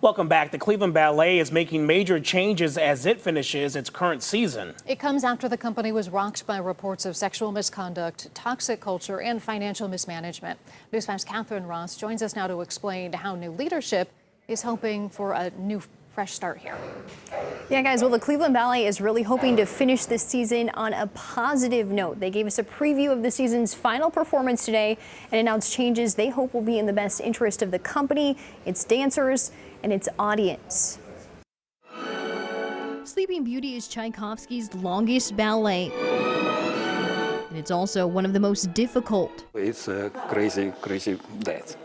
Welcome back. The Cleveland Ballet is making major changes as it finishes its current season. It comes after the company was rocked by reports of sexual misconduct, toxic culture, and financial mismanagement. News 5's Catherine Ross joins us now to explain how new leadership is hoping for a new fresh start here. Yeah, guys, well, the Cleveland Ballet is really hoping to finish this season on a positive note. They gave us a preview of the season's final performance today and announced changes they hope will be in the best interest of the company, its dancers, and its audience. Sleeping Beauty is Tchaikovsky's longest ballet, and it's also one of the most difficult. It's a crazy dance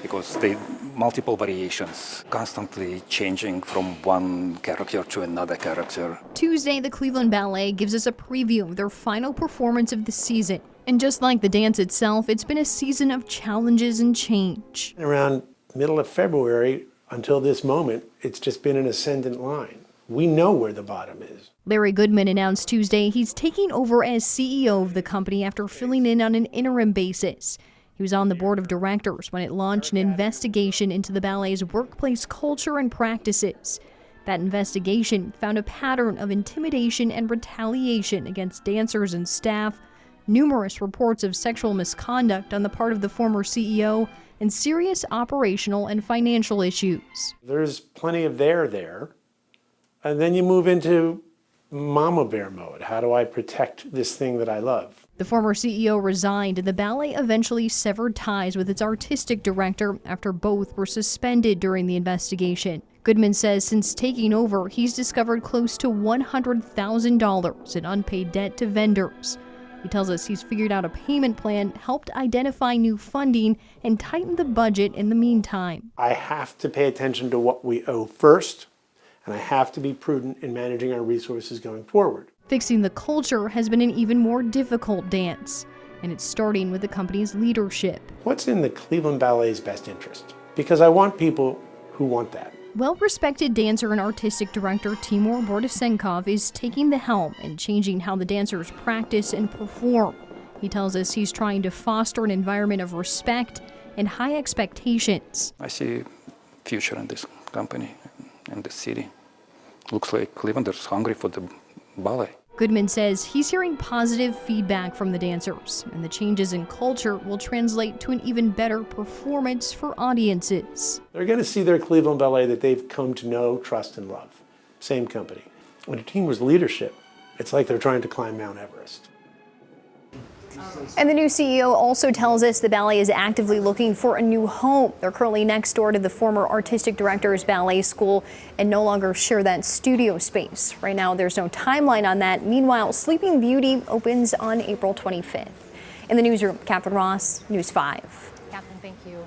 because they multiple variations, constantly changing from one character to another character. Tuesday, the Cleveland Ballet gives us a preview of their final performance of the season. And just like the dance itself, it's been a season of challenges and change. Around middle of February, until this moment, it's just been an ascendant line. We know where the bottom is. Larry Goodman announced Tuesday he's taking over as CEO of the company after filling in on an interim basis. He was on the board of directors when it launched an investigation into the ballet's workplace culture and practices. That investigation found a pattern of intimidation and retaliation against dancers and staff, numerous reports of sexual misconduct on the part of the former CEO, and serious operational and financial issues. There's plenty of there, and then you move into mama bear mode. How do I protect this thing that I love? The former CEO resigned, and the ballet eventually severed ties with its artistic director after both were suspended during the investigation. Goodman says since taking over, he's discovered close to $100,000 in unpaid debt to vendors. He tells us he's figured out a payment plan, helped identify new funding, and tightened the budget in the meantime. I have to pay attention to what we owe first, and I have to be prudent in managing our resources going forward. Fixing the culture has been an even more difficult dance, and it's starting with the company's leadership. What's in the Cleveland Ballet's best interest? Because I want people who want that. Well-respected dancer and artistic director Timur Bordasenkov is taking the helm and changing how the dancers practice and perform. He tells us he's trying to foster an environment of respect and high expectations. I see a future in this company and this city. Looks like Clevelanders hungry for the ballet. Goodman says he's hearing positive feedback from the dancers, and the changes in culture will translate to an even better performance for audiences. They're going to see their Cleveland Ballet that they've come to know, trust, and love. Same company. When a team was leadership, it's like they're trying to climb Mount Everest. And the new CEO also tells us the ballet is actively looking for a new home. They're currently next door to the former artistic director's ballet school and no longer share that studio space. Right now, there's no timeline on that. Meanwhile, Sleeping Beauty opens on April 25th. In the newsroom, Catherine Ross, News 5. Catherine, thank you.